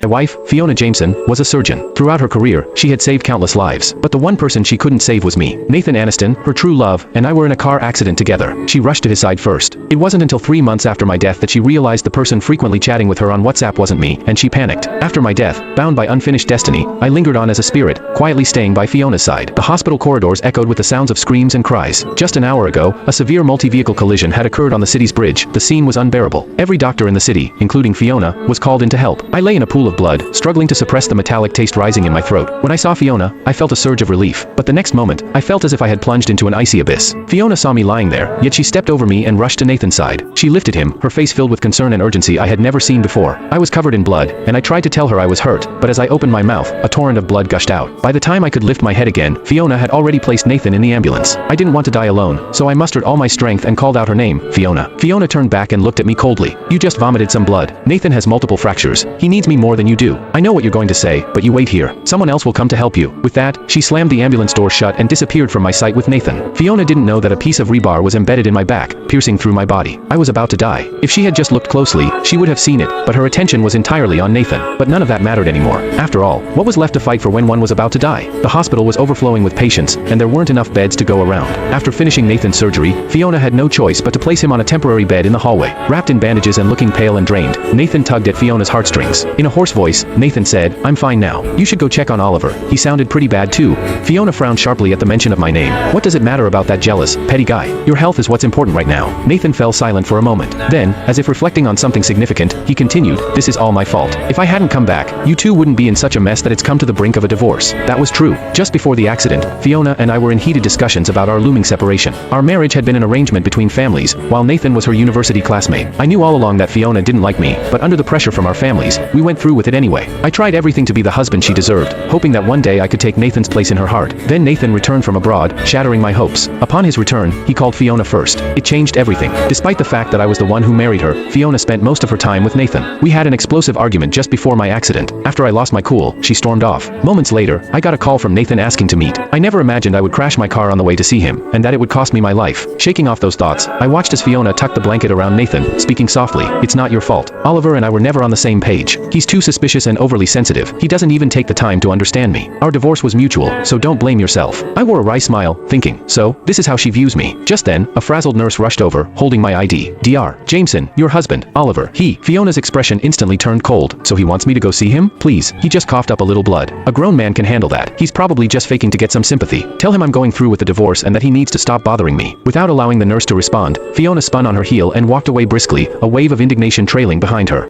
My wife, Fiona Jameson, was a surgeon. Throughout her career, she had saved countless lives. But the one person she couldn't save was me. Nathan Aniston, her true love, and I were in a car accident together. She rushed to his side first. It wasn't until 3 months after my death that she realized the person frequently chatting with her on WhatsApp wasn't me, and she panicked. After my death, bound by unfinished destiny, I lingered on as a spirit, quietly staying by Fiona's side. The hospital corridors echoed with the sounds of screams and cries. Just an hour ago, a severe multi-vehicle collision had occurred on the city's bridge. The scene was unbearable. Every doctor in the city, including Fiona, was called in to help. I lay in a pool of blood, struggling to suppress the metallic taste rising in my throat. When I saw Fiona, I felt a surge of relief. But the next moment, I felt as if I had plunged into an icy abyss. Fiona saw me lying there, yet she stepped over me and rushed to Nathan's side. She lifted him, her face filled with concern and urgency I had never seen before. I was covered in blood, and I tried to tell her I was hurt, but as I opened my mouth, a torrent of blood gushed out. By the time I could lift my head again, Fiona had already placed Nathan in the ambulance. I didn't want to die alone, so I mustered all my strength and called out her name, Fiona. Fiona turned back and looked at me coldly. You just vomited some blood. Nathan has multiple fractures. He needs me more than you do. I know what you're going to say, but you wait here. Someone else will come to help you. With that, she slammed the ambulance door shut and disappeared from my sight with Nathan. Fiona didn't know that a piece of rebar was embedded in my back, piercing through my body. I was about to die. If she had just looked closely, she would have seen it, but her attention was entirely on Nathan. But none of that mattered anymore. After all, what was left to fight for when one was about to die? The hospital was overflowing with patients, and there weren't enough beds to go around. After finishing Nathan's surgery, Fiona had no choice but to place him on a temporary bed in the hallway. Wrapped in bandages and looking pale and drained, Nathan tugged at Fiona's heartstrings. In a hoarse voice, Nathan said, "I'm fine now. You should go check on Oliver. He sounded pretty bad too." Fiona frowned sharply at the mention of my name. What does it matter about that jealous, petty guy? Your health is what's important right now. Nathan fell silent for a moment. Then, as if reflecting on something significant, he continued, "This is all my fault. If I hadn't come back, you two wouldn't be in such a mess that it's come to the brink of a divorce." That was true. Just before the accident, Fiona and I were in heated discussions about our looming separation. Our marriage had been an arrangement between families, while Nathan was her university classmate. I knew all along that Fiona didn't like me, but under the pressure from our families, we went through with it anyway. I tried everything to be the husband she deserved, hoping that one day I could take Nathan's place in her heart. Then Nathan returned from abroad, shattering my hopes. Upon his return, he called Fiona first. It changed everything. Despite the fact that I was the one who married her, Fiona spent most of her time with Nathan. We had an explosive argument just before my accident. After I lost my cool, she stormed off. Moments later, I got a call from Nathan asking to meet. I never imagined I would crash my car on the way to see him, and that it would cost me my life. Shaking off those thoughts, I watched as Fiona tucked the blanket around Nathan, speaking softly. "It's not your fault. Oliver and I were never on the same page. He's too suspicious and overly sensitive. He doesn't even take the time to understand me. Our divorce was mutual, so don't blame yourself." I wore a wry smile, thinking, so, this is how she views me. Just then, a frazzled nurse rushed over, holding my ID. "Dr. Jameson, your husband, Oliver." Fiona's expression instantly turned cold. "So he wants me to go see him? Please." He just coughed up a little blood. "A grown man can handle that. He's probably just faking to get some sympathy. Tell him I'm going through with the divorce and that he needs to stop bothering me." Without allowing the nurse to respond, Fiona spun on her heel and walked away briskly, a wave of indignation trailing behind her.